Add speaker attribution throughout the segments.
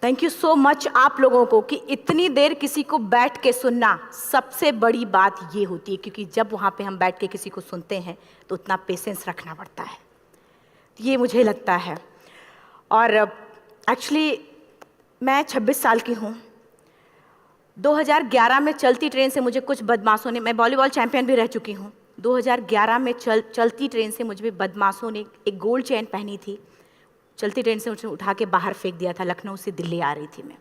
Speaker 1: Thank you so much आप लोगों को कि इतनी देर किसी को बैठ के सुनना सबसे बड़ी बात ये होती है, क्योंकि जब वहाँ पे हम बैठ के किसी को सुनते हैं तो उतना पेशेंस रखना पड़ता है, ये मुझे लगता है। और एक्चुअली मैं 26 साल की हूँ। 2011 में चलती ट्रेन से मुझे कुछ बदमाशों ने, मैं वॉलीबॉल चैंपियन भी रह चुकी हूँ, 2011 में चलती ट्रेन से मुझे बदमाशों ने एक गोल्ड चेन पहनी थी, चलती ट्रेन से मुझे उठा के बाहर फेंक दिया था। लखनऊ से दिल्ली आ रही थी मैं।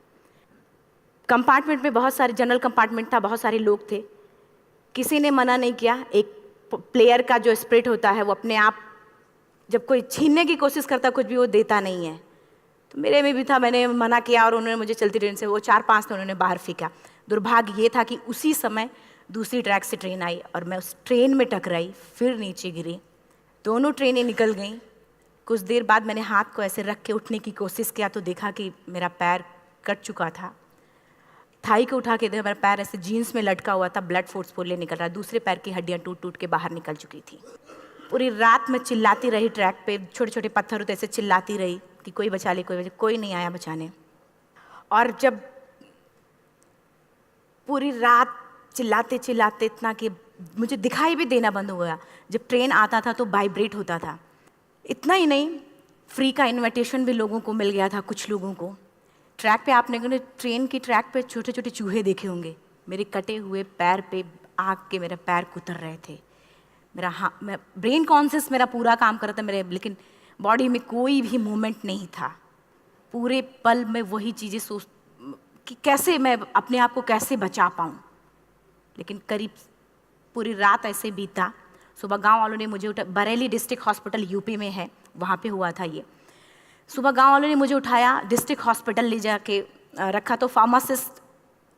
Speaker 1: कंपार्टमेंट में बहुत सारे, जनरल कंपार्टमेंट था, बहुत सारे लोग थे, किसी ने मना नहीं किया। एक प्लेयर का जो स्पिरिट होता है वो अपने आप, जब कोई छीनने की कोशिश करता कुछ भी, वो देता नहीं है, तो मेरे में भी था। मैंने मना किया और उन्होंने मुझे चलती ट्रेन से, वो 4-5 थे, उन्होंने बाहर फेंका। दुर्भाग्य ये था कि उसी समय दूसरी ट्रैक से ट्रेन आई और मैं उस ट्रेन में टकराई, फिर नीचे गिरी, दोनों ट्रेनें निकल गईं। कुछ देर बाद मैंने हाथ को ऐसे रख के उठने की कोशिश किया तो देखा कि मेरा पैर कट चुका था। थाई को उठा के देखा, मेरा पैर ऐसे जीन्स में लटका हुआ था, ब्लड फोर्सफुली निकल रहा, दूसरे पैर की हड्डियाँ टूट टूट के बाहर निकल चुकी थी। पूरी रात मैं चिल्लाती रही ट्रैक पे, छोटे छोटे पत्थर होते ऐसे चिल्लाती रही कि कोई बचा ले, कोई नहीं आया बचाने। और जब पूरी रात चिल्लाते चिल्लाते इतना कि मुझे दिखाई भी देना बंद हो गया, जब ट्रेन आता था तो वाइब्रेट होता था। इतना ही नहीं, फ्री का इनविटेशन भी लोगों को मिल गया था, कुछ लोगों को। ट्रैक पे आपने ट्रेन की ट्रैक पे छोटे छोटे चूहे देखे होंगे, मेरे कटे हुए पैर पे आग के मेरे पैर कुतर रहे थे। मैं ब्रेन कॉन्शियस मेरा पूरा काम कर रहा था मेरे, लेकिन बॉडी में कोई भी मूवमेंट नहीं था। पूरे पल में वही चीज़ें सोच कि कैसे मैं अपने आप को कैसे बचा पाऊँ। लेकिन करीब पूरी रात ऐसे बीता। सुबह गांव वालों ने मुझे बरेली डिस्ट्रिक्ट हॉस्पिटल यूपी में है, वहाँ पे हुआ था ये। सुबह गांव वालों ने मुझे उठाया, डिस्ट्रिक्ट हॉस्पिटल ले जाके रखा, तो फार्मासिस्ट,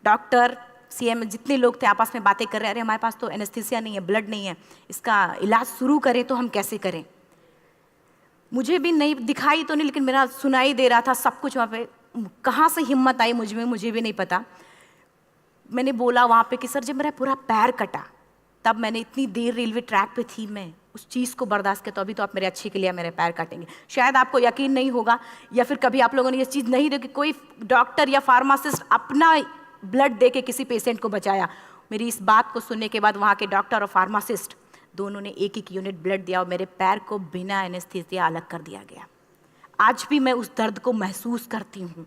Speaker 1: डॉक्टर, सीएम जितने लोग थे आपस में बातें कर रहे, अरे हमारे पास तो एनेस्थीसिया नहीं है, ब्लड नहीं है, इसका इलाज शुरू करें तो हम कैसे करें। मुझे भी नहीं दिखाई तो नहीं, लेकिन मेरा सुनाई दे रहा था सब कुछ वहाँ पे। कहाँ से हिम्मत आई मुझ में, मुझे भी नहीं पता। मैंने बोला वहाँ पे कि सर जब मेरा पूरा पैर कटा, तब मैंने इतनी देर रेलवे ट्रैक पे थी, मैं उस चीज़ को बर्दाश्त किया, तो अभी तो आप मेरे अच्छे के लिए मेरे पैर काटेंगे। शायद आपको यकीन नहीं होगा, या फिर कभी आप लोगों ने ये चीज़ नहीं देखी, कोई डॉक्टर या फार्मासिस्ट अपना ब्लड दे के किसी पेशेंट को बचाया। मेरी इस बात को सुनने के बाद वहाँ के डॉक्टर और फार्मासिस्ट दोनों ने एक एक यूनिट ब्लड दिया और मेरे पैर को बिना एनेस्थीसिया अलग कर दिया गया। आज भी मैं उस दर्द को महसूस करती हूँ।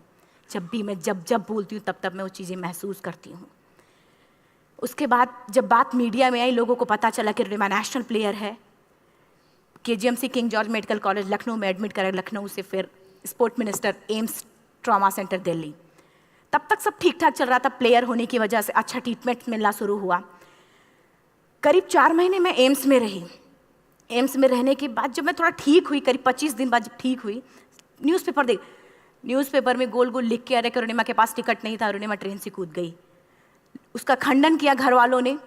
Speaker 1: जब भी मैं जब बोलती हूँ तब मैं वो चीज़ें महसूस करती हूँ। उसके बाद जब बात मीडिया में आई, लोगों को पता चला कि रिमा नेशनल प्लेयर है, KGMC king George medical college Lucknow में एडमिट करा, लखनऊ से फिर sport minister, AIIMS trauma centre Delhi. तब तक सब ठीक ठाक चल रहा था, प्लेयर होने की वजह से अच्छा ट्रीटमेंट मिलना शुरू हुआ। करीब 4 महीने मैं एम्स में रही। एम्स में रहने के बाद जब मैं थोड़ा ठीक हुई, करीब 25 दिन बाद जब ठीक हुई, न्यूज़पेपर में गोल गोल लिख के आ रहे कि अरुणिमा के पास टिकट नहीं था, अरुणिमा ट्रेन से कूद गई। उसका खंडन किया घर वालों ने,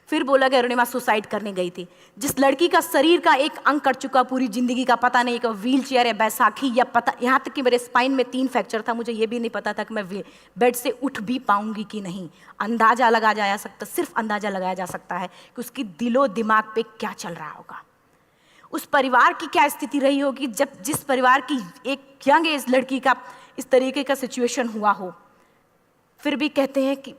Speaker 1: फिर बोला कि अरुणिमा सुसाइड करने गई थी। जिस लड़की का शरीर का एक अंग कट चुका, पूरी जिंदगी का पता नहीं कि व्हील चेयर या बैसाखी या पता, यहाँ तक कि मेरे स्पाइन में 3 फ्रैक्चर था, मुझे ये भी नहीं पता था कि मैं बेड से उठ भी पाऊंगी कि नहीं। अंदाजा लगाया जा सकता, सिर्फ अंदाजा लगाया जा सकता है कि उसकी दिलो दिमाग पे क्या चल रहा होगा, उस परिवार की क्या स्थिति रही होगी जब जिस परिवार की एक यंग एज लड़की का इस तरीके का सिचुएशन हुआ हो। फिर भी कहते हैं कि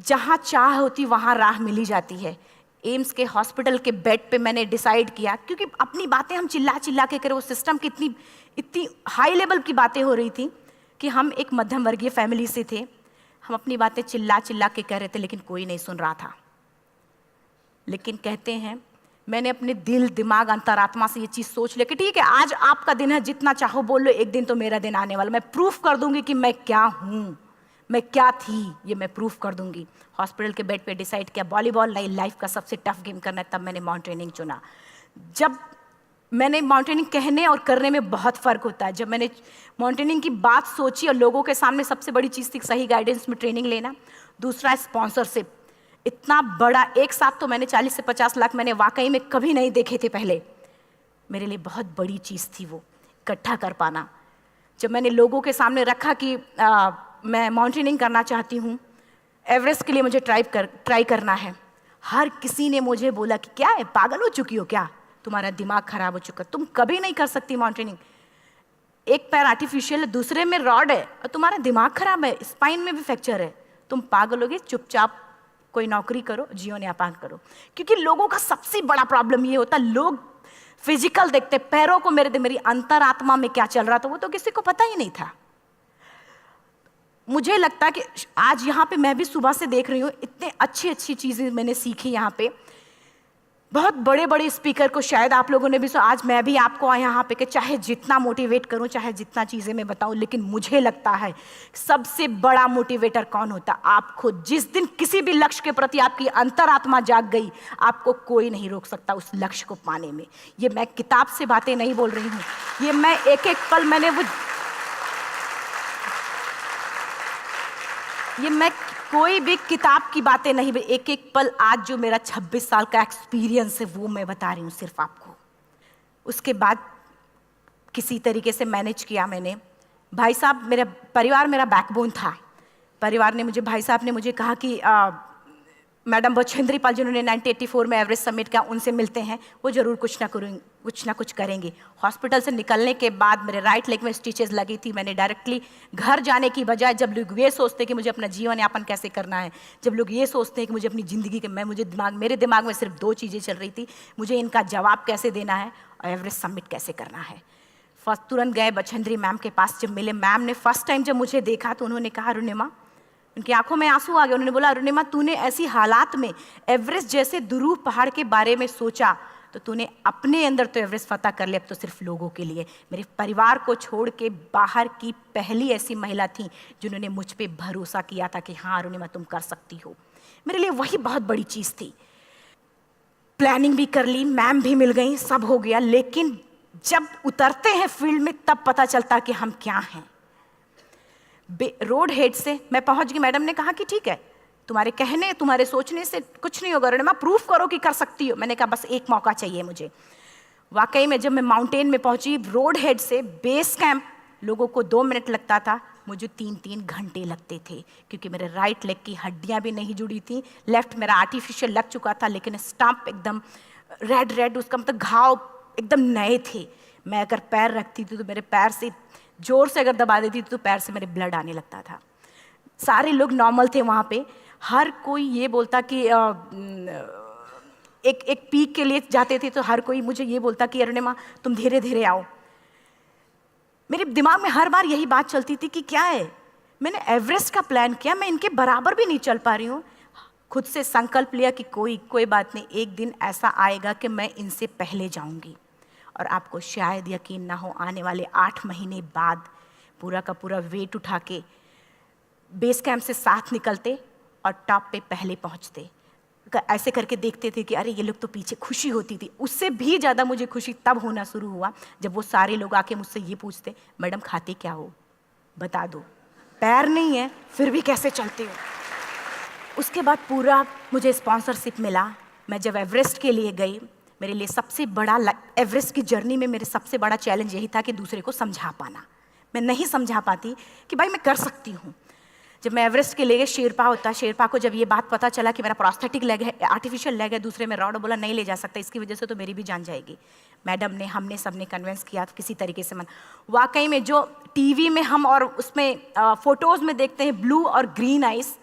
Speaker 1: जहाँ चाह होती वहाँ राह मिली जाती है। एम्स के हॉस्पिटल के बेड पे मैंने डिसाइड किया, क्योंकि अपनी बातें हम चिल्ला चिल्ला के करें, वो सिस्टम की इतनी हाई लेवल की बातें हो रही थी कि हम एक मध्यम वर्गीय फैमिली से थे, हम अपनी बातें चिल्ला चिल्ला के कह रहे थे, लेकिन कोई नहीं सुन रहा था। लेकिन कहते हैं मैंने अपने दिल दिमाग अंतरात्मा से ये चीज़ सोच लिया कि ठीक है, आज आपका दिन है, जितना चाहो बोल लो, एक दिन तो मेरा दिन आने वाला, मैं प्रूफ कर दूंगी कि मैं क्या हूँ, मैं क्या थी, ये मैं प्रूफ कर दूंगी। हॉस्पिटल के बेड पे डिसाइड किया वॉलीबॉल लाइफ का सबसे टफ गेम करना है, तब मैंने माउंटेनिंग चुना। जब मैंने माउंटेनिंग कहने और करने में बहुत फ़र्क होता है। जब मैंने माउंटेनिंग की बात सोची और लोगों के सामने, सबसे बड़ी चीज़ थी सही गाइडेंस में ट्रेनिंग लेना, दूसरा स्पॉन्सरशिप। इतना बड़ा एक साथ तो मैंने 40 से 50 लाख मैंने वाकई में कभी नहीं देखे थे पहले। मेरे लिए बहुत बड़ी चीज़ थी वो इकट्ठा कर पाना। जब मैंने लोगों के सामने रखा कि मैं माउंटेनिंग करना चाहती हूँ, एवरेस्ट के लिए मुझे ट्राई करना है, हर किसी ने मुझे बोला कि क्या है, पागल हो चुकी हो क्या, तुम्हारा दिमाग खराब हो चुका, तुम कभी नहीं कर सकती माउंटेनिंग। एक पैर आर्टिफिशियल है, दूसरे में रॉड है, और तुम्हारा दिमाग खराब है, स्पाइन में भी फ्रैक्चर है, तुम पागल होगे, चुपचाप कोई नौकरी करो, जीवन यापन करो। क्योंकि लोगों का सबसे बड़ा प्रॉब्लम ये होता है, लोग फिजिकल देखते, पैरों को मेरी अंतरात्मा में क्या चल रहा था वो तो किसी को पता ही नहीं था। मुझे लगता है कि आज यहाँ पे मैं भी सुबह से देख रही हूँ, इतने अच्छी अच्छी चीज़ें मैंने सीखी यहाँ पे। बहुत बड़े बड़े स्पीकर को शायद आप लोगों ने भी सुना, आज मैं भी आपको यहाँ पे कि चाहे जितना मोटिवेट करूँ, चाहे जितना चीज़ें मैं बताऊँ, लेकिन मुझे लगता है सबसे बड़ा मोटिवेटर कौन होता? आप खुद। जिस दिन किसी भी लक्ष्य के प्रति आपकी अंतरात्मा जाग गई, आपको कोई नहीं रोक सकता उस लक्ष्य को पाने में। ये मैं किताब से बातें नहीं बोल रही हूँ, ये मैं एक एक पल मैंने ये मैं कोई भी किताब की बातें नहीं, एक एक पल आज जो मेरा 26 साल का एक्सपीरियंस है वो मैं बता रही हूँ सिर्फ आपको। उसके बाद किसी तरीके से मैनेज किया मैंने। भाई साहब, मेरा परिवार मेरा बैकबोन था। परिवार ने मुझे, भाई साहब ने मुझे कहा कि मैडम बछेंद्री पाल जिन्होंने 1984 में एवरेस्ट समिट किया, उनसे मिलते हैं, वो जरूर कुछ ना कुछ करेंगे। हॉस्पिटल से निकलने के बाद मेरे राइट लेग में स्टिचेस लगी थी। मैंने डायरेक्टली घर जाने की बजाय, जब लोग ये सोचते हैं कि मुझे अपना जीवन यापन कैसे करना है, जब लोग ये सोचते हैं कि मुझे अपनी ज़िंदगी के मेरे दिमाग में सिर्फ 2 चीज़ें चल रही थी, मुझे इनका जवाब कैसे देना है और एवरेस्ट समिट कैसे करना है। फर्स्ट तुरंत गए बछेंद्री मैम के पास। जब मिले, मैम ने फर्स्ट टाइम जब मुझे देखा तो उन्होंने कहा, अरुणिमा, उनकी आंखों में आंसू आ गए। उन्होंने बोला, अरुणिमा, तूने ऐसी हालात में एवरेस्ट जैसे दुरूह पहाड़ के बारे में सोचा तो तूने अपने अंदर तो एवरेस्ट फतह कर लिया, अब तो सिर्फ लोगों के लिए। मेरे परिवार को छोड़ के बाहर की पहली ऐसी महिला थी जिन्होंने मुझ पे भरोसा किया था कि हाँ अरुणिमा, तुम कर सकती हो। मेरे लिए वही बहुत बड़ी चीज़ थी। प्लानिंग भी कर ली, मैम भी मिल गई, सब हो गया। लेकिन जब उतरते हैं फील्ड में तब पता चलता कि हम क्या हैं। रोड हेड से मैं पहुंच गई। मैडम ने कहा कि ठीक है, तुम्हारे कहने, तुम्हारे सोचने से कुछ नहीं होगा अरुणिमा, प्रूफ करो कि कर सकती हो। मैंने कहा बस एक मौका चाहिए मुझे। वाकई में जब मैं माउंटेन में पहुंची, रोड हेड से बेस कैंप लोगों को 2 मिनट लगता था, मुझे 3-3 घंटे लगते थे, क्योंकि मेरे राइट लेग की हड्डियां भी नहीं जुड़ी थी। लेफ्ट मेरा आर्टिफिशियल लग चुका था, लेकिन स्टंप एकदम रेड, उसका मतलब घाव एकदम नए थे। मैं अगर पैर रखती थी तो मेरे पैर से जोर से अगर दबा देती थी तो पैर से मेरे ब्लड आने लगता था। सारे लोग नॉर्मल थे वहाँ पे। हर कोई ये बोलता कि एक पीक के लिए जाते थे तो हर कोई मुझे ये बोलता कि अरुणिमा, तुम धीरे धीरे आओ। मेरे दिमाग में हर बार यही बात चलती थी कि क्या है, मैंने एवरेस्ट का प्लान किया, मैं इनके बराबर भी नहीं चल पा रही हूँ। खुद से संकल्प लिया कि कोई बात नहीं, एक दिन ऐसा आएगा कि मैं इनसे पहले जाऊँगी। और आपको शायद यकीन ना हो, आने वाले 8 महीने बाद पूरा का पूरा वेट उठा के बेस कैंप से साथ निकलते और टॉप पे पहले पहुंचते। ऐसे करके देखते थे कि अरे ये लोग तो पीछे। खुशी होती थी। उससे भी ज़्यादा मुझे खुशी तब होना शुरू हुआ जब वो सारे लोग आके मुझसे ये पूछते, मैडम खाते क्या हो, बता दो, पैर नहीं है फिर भी कैसे चलते हो। उसके बाद पूरा मुझे स्पॉन्सरशिप मिला। मैं जब एवरेस्ट के लिए गई, मेरे लिए सबसे बड़ा, एवरेस्ट की जर्नी में मेरे सबसे बड़ा चैलेंज यही था कि दूसरे को समझा पाना। मैं नहीं समझा पाती कि भाई मैं कर सकती हूँ। जब मैं एवरेस्ट के लिए गई, शेरपा होता, शेरपा को जब ये बात पता चला कि मेरा प्रोस्थेटिक लेग है, आर्टिफिशियल लेग है, दूसरे में रॉड, बोला नहीं ले जा सकता, इसकी वजह से तो मेरी भी जान जाएगी। मैडम ने, हमने सबने कन्विंस किया किसी तरीके से। मन वाकई में जो टीवी में हम और उसमें फोटोज़ में देखते हैं, ब्लू और ग्रीन आइस,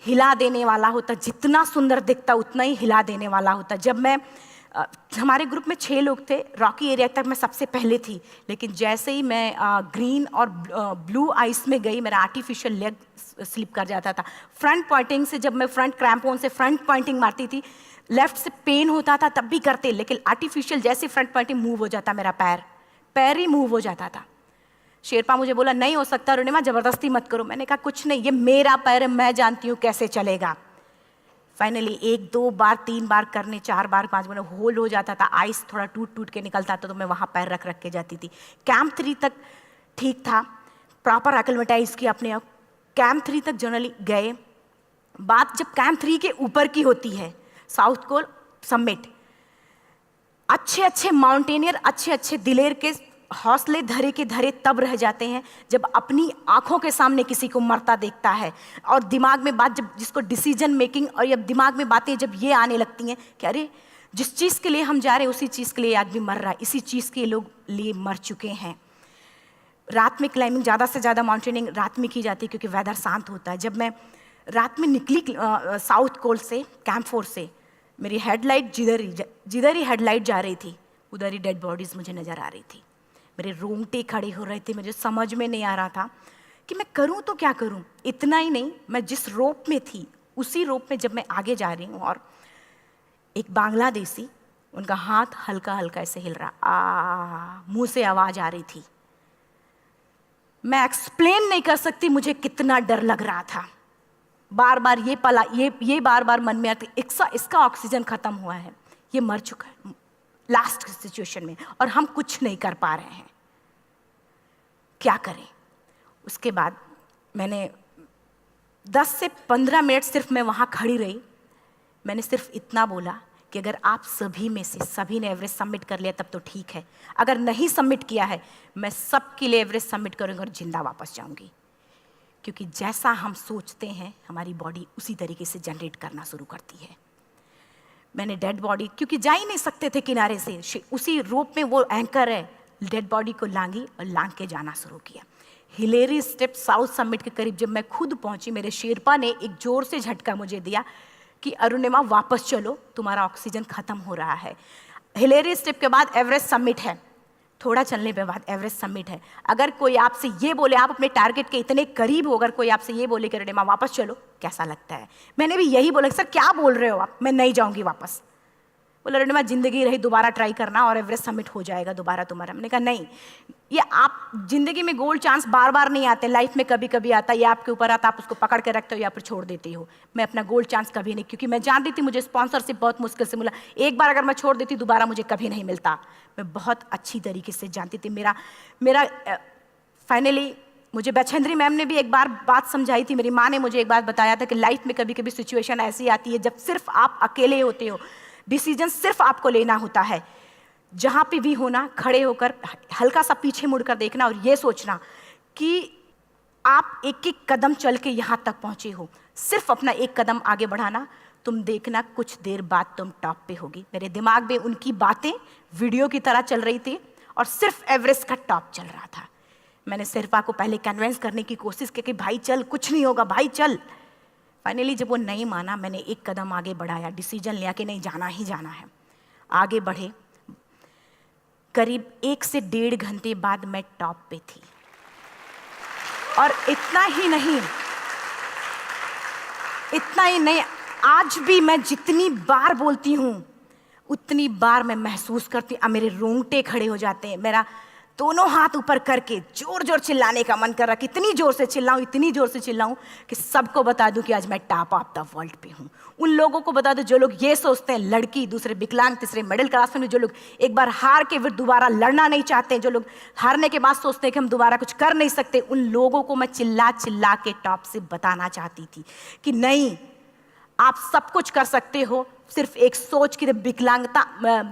Speaker 1: हिला देने वाला होता। जितना सुंदर दिखता उतना ही हिला देने वाला होता। जब मैं हमारे ग्रुप में 6 लोग थे, रॉकी एरिया तक मैं सबसे पहले थी, लेकिन जैसे ही मैं ग्रीन और ब्लू आइस में गई, मेरा आर्टिफिशियल लेग स्लिप कर जाता था। फ्रंट पॉइंटिंग से, जब मैं फ्रंट क्रैम्पोन से फ्रंट पॉइंटिंग मारती थी, लेफ्ट से पेन होता था तब भी करते, लेकिन आर्टिफिशियल जैसे फ्रंट पॉइंटिंग मूव हो जाता, मेरा पैर ही मूव हो जाता था। शेरपा मुझे बोला नहीं हो सकता अरुणिमा, जबरदस्ती मत करो। मैंने कहा कुछ नहीं, ये मेरा पैर है, मैं जानती हूँ कैसे चलेगा। फाइनली 1, 2 बार, 3 बार करने, 4 बार, 5 बार होल हो जाता था। आइस थोड़ा टूट के निकलता था तो मैं वहाँ पैर रख के जाती थी। कैंप 3 तक ठीक था, प्रॉपर एक्लेमेटाइज किया अपने आप। कैंप 3 तक जनरली गए। बात जब कैंप 3 के ऊपर की होती है, साउथ कोल समिट, अच्छे माउंटेनियर, अच्छे दिलेर के हौसले धरे के धरे तब रह जाते हैं जब अपनी आंखों के सामने किसी को मरता देखता है, और दिमाग में बात, जब जिसको डिसीजन मेकिंग, और जब दिमाग में बातें जब ये आने लगती हैं कि अरे जिस चीज़ के लिए हम जा रहे हैं उसी चीज़ के लिए आदमी मर रहा है, इसी चीज़ के लोग लिए मर चुके हैं। रात में क्लाइंबिंग, ज़्यादा से ज़्यादा माउंटेनिंग रात में की जाती है क्योंकि वेदर शांत होता है। जब मैं रात में निकली साउथ कोल से, कैंप 4 से, मेरी हेडलाइट जिधर ही हेडलाइट जा रही थी उधर ही डेड बॉडीज़ मुझे नज़र आ रही थी। मेरे रोंगटे खड़े हो रहे थे, मुझे समझ में नहीं आ रहा था कि मैं करूं तो क्या करूं। इतना ही नहीं, मैं जिस रोप में थी उसी रोप में जब मैं आगे जा रही हूं और एक बांग्लादेशी, उनका हाथ हल्का हल्का ऐसे हिल रहा, मुंह से आवाज़ आ रही थी। मैं एक्सप्लेन नहीं कर सकती मुझे कितना डर लग रहा था। बार बार ये बार बार मन में आती, इसका ऑक्सीजन खत्म हुआ है, ये मर चुका है लास्ट सिचुएशन में, और हम कुछ नहीं कर पा रहे हैं, क्या करें। उसके बाद मैंने 10 से 15 मिनट सिर्फ मैं वहाँ खड़ी रही। मैंने सिर्फ इतना बोला कि अगर आप सभी में से सभी ने एवरेस्ट सबमिट कर लिया तब तो ठीक है, अगर नहीं सबमिट किया है मैं सबके लिए एवरेस्ट सबमिट करूँगी और जिंदा वापस जाऊँगी। क्योंकि जैसा हम सोचते हैं हमारी बॉडी उसी तरीके से जनरेट करना शुरू करती है। मैंने डेड बॉडी, क्योंकि जा ही नहीं सकते थे किनारे से, उसी रोप में वो एंकर है, डेड बॉडी को लांगी और लांग के जाना शुरू किया। हिलेरी स्टेप साउथ समिट के करीब जब मैं खुद पहुंची, मेरे शेरपा ने एक जोर से झटका मुझे दिया कि अरुणिमा वापस चलो, तुम्हारा ऑक्सीजन खत्म हो रहा है। हिलेरी स्टेप के बाद एवरेस्ट समिट है, थोड़ा चलने के बाद एवरेस्ट समिट है। अगर कोई आपसे ये बोले, आप अपने टारगेट के इतने करीब हो, अगर कोई आपसे ये बोले कि अरुणिमा वापस चलो, कैसा लगता है? मैंने भी यही बोला, सर क्या बोल रहे हो आप, मैं नहीं जाऊंगी वापस। बोला अरुणिमा जिंदगी रही, दोबारा ट्राई करना और एवरेस्ट समिट हो जाएगा दोबारा तुम्हारा। मैंने कहा नहीं, ये आप जिंदगी में गोल्ड चांस बार बार नहीं आते, लाइफ में कभी कभी आता है, ये आपके ऊपर आता, आप उसको पकड़ के रखते हो या फिर छोड़ देते हो। मैं अपना गोल्ड चांस कभी नहीं, क्योंकि मैं जानती थी मुझे स्पॉन्सरशिप बहुत मुश्किल से मिला, एक बार अगर मैं छोड़ देती दोबारा मुझे कभी नहीं मिलता। मैं बहुत अच्छी तरीके से जानती थी। मेरा फाइनली मुझे बछेंद्री मैम ने भी एक बार बात समझाई थी, मेरी माँ ने मुझे एक बात बताया था कि लाइफ में कभी कभी सिचुएशन ऐसी आती है जब सिर्फ आप अकेले होते हो, डिसीजन सिर्फ आपको लेना होता है। जहाँ पे भी होना, खड़े होकर हल्का सा पीछे मुड़कर देखना और ये सोचना कि आप एक एक कदम चल के यहाँ तक पहुँचे हो, सिर्फ अपना एक कदम आगे बढ़ाना, तुम देखना कुछ देर बाद तुम टॉप पे होगी। मेरे दिमाग में उनकी बातें वीडियो की तरह चल रही थी और सिर्फ एवरेस्ट का टॉप चल रहा था। मैंने शेरपा को पहले कन्विंस करने की कोशिश की कि भाई चल, कुछ नहीं होगा भाई चल। फाइनली जब वो नहीं माना, मैंने एक कदम आगे बढ़ाया, डिसीजन लिया कि नहीं, जाना ही जाना है। आगे बढ़े, करीब 1 से 1.5 घंटे बाद मैं टॉप पे थी। और इतना ही नहीं, आज भी मैं जितनी बार बोलती हूँ उतनी बार मैं महसूस करती हूँ, मेरे रोंगटे खड़े हो जाते हैं, मेरा दोनों हाथ ऊपर करके जोर जोर चिल्लाने का मन कर रहा, कितनी जोर से चिल्लाऊं कि सबको बता दूं कि आज मैं टॉप ऑफ द वर्ल्ड पे हूं। उन लोगों को बता दूं जो लोग ये सोचते हैं, लड़की, दूसरे विकलांग, तीसरे मिडिल क्लास में, जो लोग एक बार हार के फिर दोबारा लड़ना नहीं चाहते, जो लोग हारने के बाद सोचते हैं कि हम दोबारा कुछ कर नहीं सकते, उन लोगों को मैं चिल्ला चिल्ला के टॉप से बताना चाहती थी कि नहीं, आप सब कुछ कर सकते हो। सिर्फ एक सोच की विकलांगता,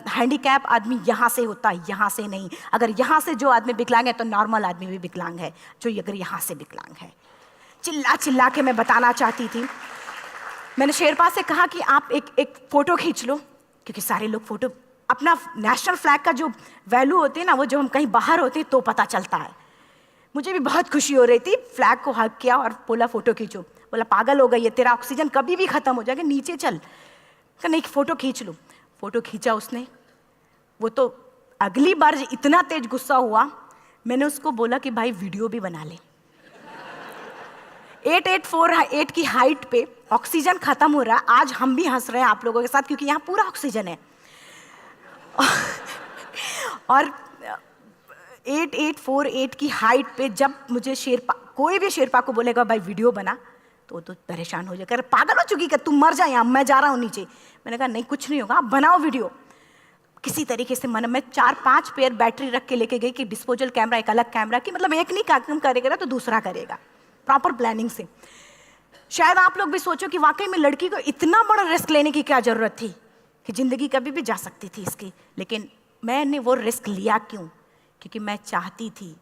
Speaker 1: हैंडीकैप आदमी यहाँ से होता है, यहाँ से नहीं। अगर यहाँ से जो आदमी विकलांग है तो नॉर्मल आदमी भी विकलांग है, जो अगर यहाँ से विकलांग है। चिल्ला चिल्ला के मैं बताना चाहती थी। मैंने शेरपा से कहा कि आप एक फ़ोटो खींच लो, क्योंकि सारे लोग फ़ोटो, अपना नेशनल फ्लैग का जो वैल्यू होती है ना, वो जो हम कहीं बाहर होते हैं तो पता चलता है। मुझे भी बहुत खुशी हो रही थी, फ्लैग को हग किया और बोला फ़ोटो खींचो। बोला पागल हो गई है, तेरा ऑक्सीजन कभी भी ख़त्म हो जाएगा, नीचे चल। नहीं, फ़ोटो खींच लो। फ़ोटो खींचा उसने। वो तो अगली बार इतना तेज गुस्सा हुआ, मैंने उसको बोला कि भाई वीडियो भी बना ले। 8848 की हाइट पे ऑक्सीजन खत्म हो रहा है। आज हम भी हंस रहे हैं आप लोगों के साथ, क्योंकि यहाँ पूरा ऑक्सीजन है। और 8848 की हाइट पे जब मुझे शेरपा, कोई भी शेरपा को बोलेगा भाई वीडियो बना, तो परेशान हो जाएगा, पागल हो चुकी क्या, तुम मर जाए, यहाँ मैं जा रहा हूँ नीचे। मैंने कहा नहीं, कुछ नहीं होगा, आप बनाओ वीडियो। किसी तरीके से मैं 4-5 पेयर बैटरी रख के लेके गई कि डिस्पोजल कैमरा, एक अलग कैमरा की, मतलब एक नहीं काम करेगा तो दूसरा करेगा, प्रॉपर प्लानिंग से। शायद आप लोग भी सोचो कि वाकई में लड़की को इतना बड़ा रिस्क लेने की क्या जरूरत थी, कि जिंदगी कभी भी जा सकती थी इसकी। लेकिन मैंने वो रिस्क लिया क्यों? क्योंकि मैं चाहती थी,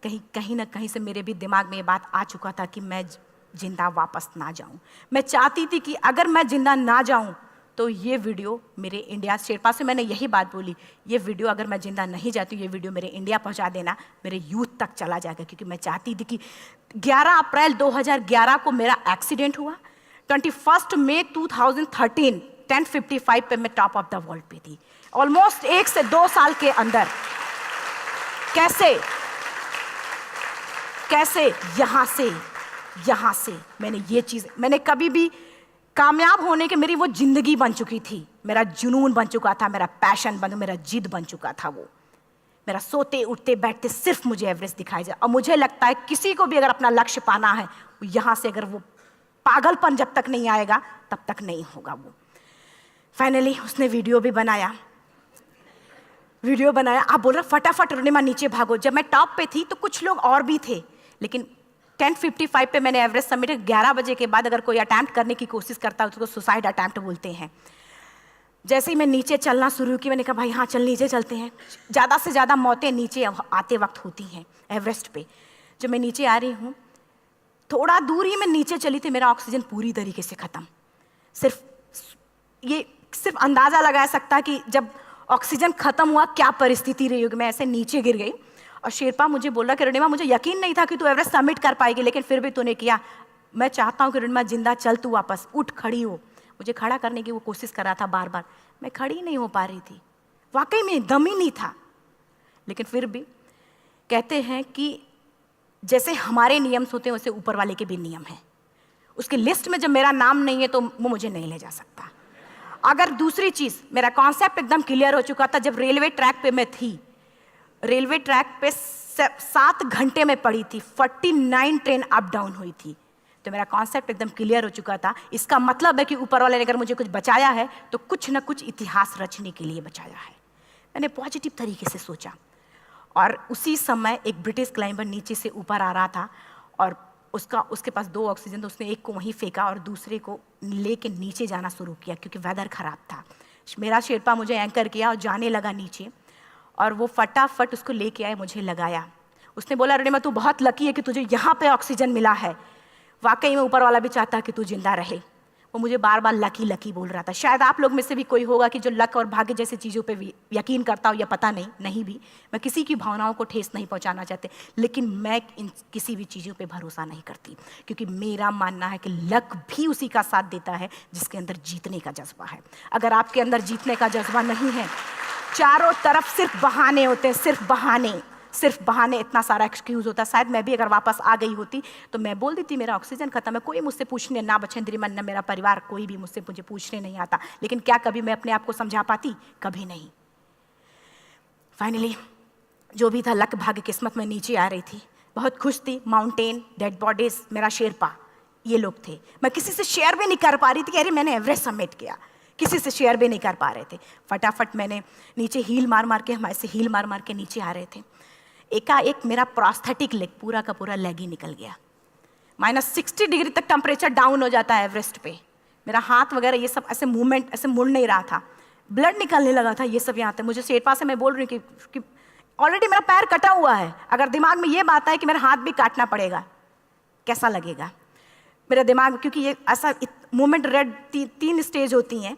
Speaker 1: कहीं ना कहीं से मेरे भी दिमाग में ये बात आ चुका था कि मैं जिंदा वापस ना जाऊं। मैं चाहती थी कि अगर मैं जिंदा ना जाऊं तो ये वीडियो मेरे इंडिया शेरपा से मैंने यही बात बोली, ये वीडियो अगर मैं जिंदा नहीं जाती हूँ, ये वीडियो मेरे इंडिया पहुँचा देना, मेरे यूथ तक चला जाएगा। क्योंकि मैं चाहती थी कि 11 अप्रैल 2011 को मेरा एक्सीडेंट हुआ, 21 मई 2013 10:55 पे मैं टॉप ऑफ द वर्ल्ड पे थी। ऑलमोस्ट 1 से 2 साल के अंदर कैसे यहाँ से मैंने ये चीज़, मैंने कभी भी कामयाब होने के, मेरी वो जिंदगी बन चुकी थी, मेरा जुनून बन चुका था, मेरा पैशन मेरा जिद बन चुका था। वो मेरा सोते उठते बैठते सिर्फ मुझे एवरेस्ट दिखाई जाए। और मुझे लगता है किसी को भी अगर अपना लक्ष्य पाना है, यहाँ से अगर वो पागलपन जब तक नहीं आएगा तब तक नहीं होगा। वो फाइनली उसने वीडियो बनाया। आप बोल रहे फटाफट रोनिमा नीचे भागो। जब मैं टॉप पे थी तो कुछ लोग और भी थे, लेकिन 10:55 पे मैंने एवरेस्ट समिट, 11 बजे के बाद अगर कोई अटैम्प्ट करने की कोशिश करता है उसको सुसाइड अटैम्प्ट बोलते हैं। जैसे ही मैं नीचे चलना शुरू की, मैंने कहा भाई हाँ चल नीचे चलते हैं। ज़्यादा से ज़्यादा मौतें नीचे आते वक्त होती हैं एवरेस्ट पे। जब मैं नीचे आ रही हूँ, थोड़ा दूर ही मैं नीचे चली थी, मेरा ऑक्सीजन पूरी तरीके से ख़त्म। सिर्फ अंदाज़ा लगा सकता कि जब ऑक्सीजन ख़त्म हुआ क्या परिस्थिति रही होगी। मैं ऐसे नीचे गिर गई और शेरपा मुझे बोल रहा कि रोनिमा मुझे यकीन नहीं था कि तू एवरेस्ट सबमिट कर पाएगी, लेकिन फिर भी तूने किया। मैं चाहता हूँ कि रोनिमा जिंदा चल, तू वापस उठ, खड़ी हो। मुझे खड़ा करने की वो कोशिश कर रहा था बार बार, मैं खड़ी नहीं हो पा रही थी, वाकई में दम ही नहीं था। लेकिन फिर भी कहते हैं कि जैसे हमारे नियम होते हैं वैसे ऊपर वाले के भी नियम हैं। उसकी लिस्ट में जब मेरा नाम नहीं है तो वो मुझे नहीं ले जा सकता। अगर दूसरी चीज़, मेरा कॉन्सेप्ट एकदम क्लियर हो चुका था। जब रेलवे ट्रैक पे मैं थी, रेलवे ट्रैक पे 7 घंटे में पड़ी थी, 49 ट्रेन अप डाउन हुई थी, तो मेरा कॉन्सेप्ट एकदम क्लियर हो चुका था। इसका मतलब है कि ऊपर वाले ने अगर मुझे कुछ बचाया है तो कुछ ना कुछ इतिहास रचने के लिए बचाया है। मैंने पॉजिटिव तरीके से सोचा। और उसी समय एक ब्रिटिश क्लाइंबर नीचे से ऊपर आ रहा था और उसके पास 2 ऑक्सीजन, तो उसने एक को वहीं फेंका और दूसरे को लेके नीचे जाना शुरू किया क्योंकि वेदर ख़राब था। मेरा शेरपा मुझे एंकर किया और जाने लगा नीचे, और वो फटाफट उसको लेके आए, मुझे लगाया। उसने बोला रोनिमा तू बहुत लकी है कि तुझे यहाँ पे ऑक्सीजन मिला है। वाकई में ऊपर वाला भी चाहता है कि तू जिंदा रहे। वो मुझे बार बार लकी लकी बोल रहा था। शायद आप लोग में से भी कोई होगा कि जो लक और भाग्य जैसी चीज़ों पे यकीन करता हो, या पता नहीं भी। मैं किसी की भावनाओं को ठेस नहीं पहुंचाना चाहते, लेकिन मैं इन किसी भी चीज़ों पे भरोसा नहीं करती, क्योंकि मेरा मानना है कि लक भी उसी का साथ देता है जिसके अंदर जीतने का जज्बा है। अगर आपके अंदर जीतने का जज्बा नहीं है, चारों तरफ सिर्फ बहाने होते हैं, सिर्फ बहाने, इतना सारा एक्सक्यूज़ होता है। शायद मैं भी अगर वापस आ गई होती तो मैं बोल देती मेरा ऑक्सीजन खत्म है, कोई मुझसे पूछने ना बछेंद्री मन ना मेरा परिवार, कोई भी मुझे पूछने नहीं आता। लेकिन क्या कभी मैं अपने आप को समझा पाती? कभी नहीं। फाइनली जो भी था, लक भाग्य किस्मत में नीचे आ रही थी, बहुत खुश थी। माउंटेन, डेड बॉडीज, मेरा शेरपा, ये लोग थे। मैं किसी से शेयर भी नहीं कर पा रही थी कि अरे मैंने एवरेस्ट सबमिट किया, किसी से शेयर भी नहीं कर पा रहे थे। फटाफट मैंने नीचे हील मार के, हमारे से हील मार के नीचे आ रहे थे। एकाएक मेरा प्रोस्थेटिक लेग, पूरा का पूरा लेग ही निकल गया। -60 डिग्री तक टेम्परेचर डाउन हो जाता है एवरेस्ट पे। मेरा हाथ वगैरह ये सब ऐसे मूवमेंट, ऐसे मुड़ नहीं रहा था, ब्लड निकलने लगा था, ये सब यहाँ तक। मुझे शेरपा से मैं बोल रही हूँ कि ऑलरेडी मेरा पैर कटा हुआ है, अगर दिमाग में ये बात है कि मेरा हाथ भी काटना पड़ेगा, कैसा लगेगा मेरा दिमाग। क्योंकि ये ऐसा मूवमेंट, रेड 3 स्टेज होती हैं।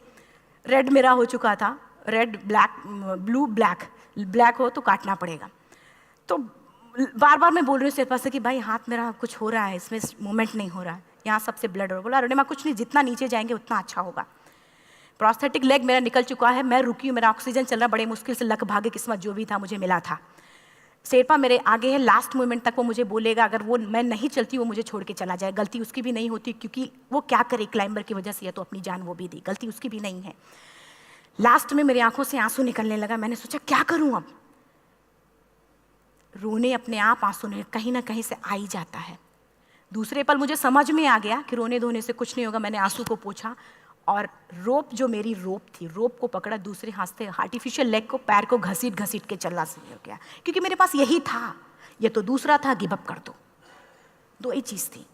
Speaker 1: रेड मेरा हो चुका था, रेड, ब्लैक, ब्लू, ब्लैक हो तो काटना पड़ेगा। तो बार बार मैं बोल रही हूँ शेरपा से कि भाई हाथ मेरा कुछ हो रहा है, इसमें मूवमेंट नहीं हो रहा है, यहाँ सबसे ब्लड हो रहा है। बोला रोनिमा कुछ नहीं, जितना नीचे जाएंगे उतना अच्छा होगा। प्रोस्थेटिक लेग मेरा निकल चुका है, मैं रुकी हूँ, मेरा ऑक्सीजन चल रहा, बड़े मुश्किल से, लक भाग्य किस्मत जो भी था मुझे मिला था। शेरपा मेरे आगे है, लास्ट मोमेंट तक वो मुझे बोलेगा, अगर वो मैं नहीं चलती वो मुझे छोड़ के चला जाए। गलती उसकी भी नहीं होती, क्योंकि वो क्या करे, क्लाइंबर की वजह से, या तो अपनी जान वो भी दी, गलती उसकी भी नहीं है। लास्ट में मेरी आंखों से आंसू निकलने लगा। मैंने सोचा क्या करूँ अब, रोने अपने आप आंसू ने कहीं ना कहीं से आ ही जाता है। दूसरे पल मुझे समझ में आ गया कि रोने धोने से कुछ नहीं होगा। मैंने आंसू को पोंछा और रोप, जो मेरी रोप थी, रोप को पकड़ा, दूसरे हाथ से आर्टिफिशियल लेग को, पैर को घसीट के चलना शुरू हो गया, क्योंकि मेरे पास यही था। ये तो दूसरा था, गिव अप कर दो ही चीज़ थी।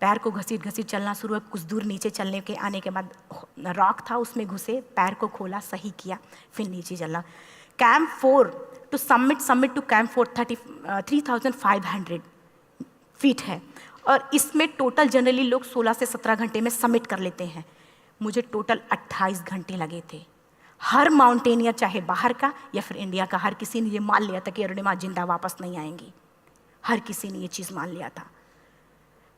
Speaker 1: पैर को घसीट चलना शुरू हुआ। कुछ दूर नीचे चलने के आने के बाद रॉक था, उसमें घुसे, पैर को खोला, सही किया, फिर नीचे चलना। Camp 4 to summit to camp 4 3500 feet है, और इसमें टोटल जनरली लोग 16 से 17 घंटे में सबमिट कर लेते हैं। मुझे टोटल 28 घंटे लगे थे। हर माउंटेनियर, चाहे बाहर का या फिर इंडिया का, हर किसी ने ये मान लिया था कि अरुणिमा जिंदा वापस नहीं आएंगी। हर किसी ने ये चीज़ मान लिया था।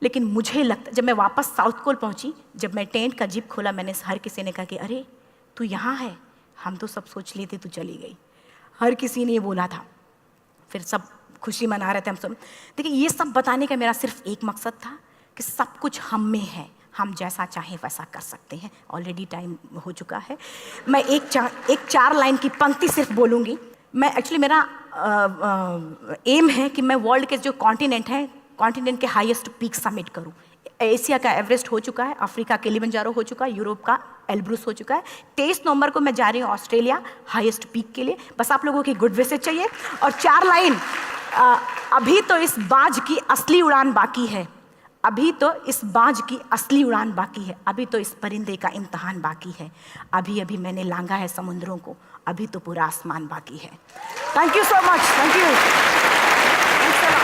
Speaker 1: लेकिन मुझे लगता, जब मैं वापस साउथ पोल पहुंची, जब मैं टेंट का जिप खोला, मैंने हर किसी ने कहा कि अरे तू यहाँ है, हम तो सब सोच लिए थे तू चली गई। हर किसी ने ये बोला था। फिर सब खुशी मना रहे थे हम सब। देखिए, ये सब बताने का मेरा सिर्फ एक मकसद था कि सब कुछ हम में है, हम जैसा चाहें वैसा कर सकते हैं। ऑलरेडी टाइम हो चुका है। मैं एक 4 लाइन की पंक्ति सिर्फ बोलूँगी। मैं एक्चुअली, मेरा एम है कि मैं वर्ल्ड के जो कॉन्टिनेंट के हाईएस्ट पीक समिट करूं। एशिया का एवरेस्ट हो चुका है, अफ्रीका किलिमंजारो हो चुका है, यूरोप का एल्ब्रुस हो चुका है। 23 नवंबर को मैं जा रही हूँ ऑस्ट्रेलिया हाईएस्ट पीक के लिए। बस आप लोगों की गुड विशेस चाहिए। और 4 लाइन, अभी तो इस बाज की असली उड़ान बाकी है, अभी तो इस बाज की असली उड़ान बाकी है, अभी तो इस परिंदे का इम्तहान बाकी है, अभी अभी मैंने लांघा है समुद्रों को, अभी तो पूरा आसमान बाकी है। Thank you so much. Thank you.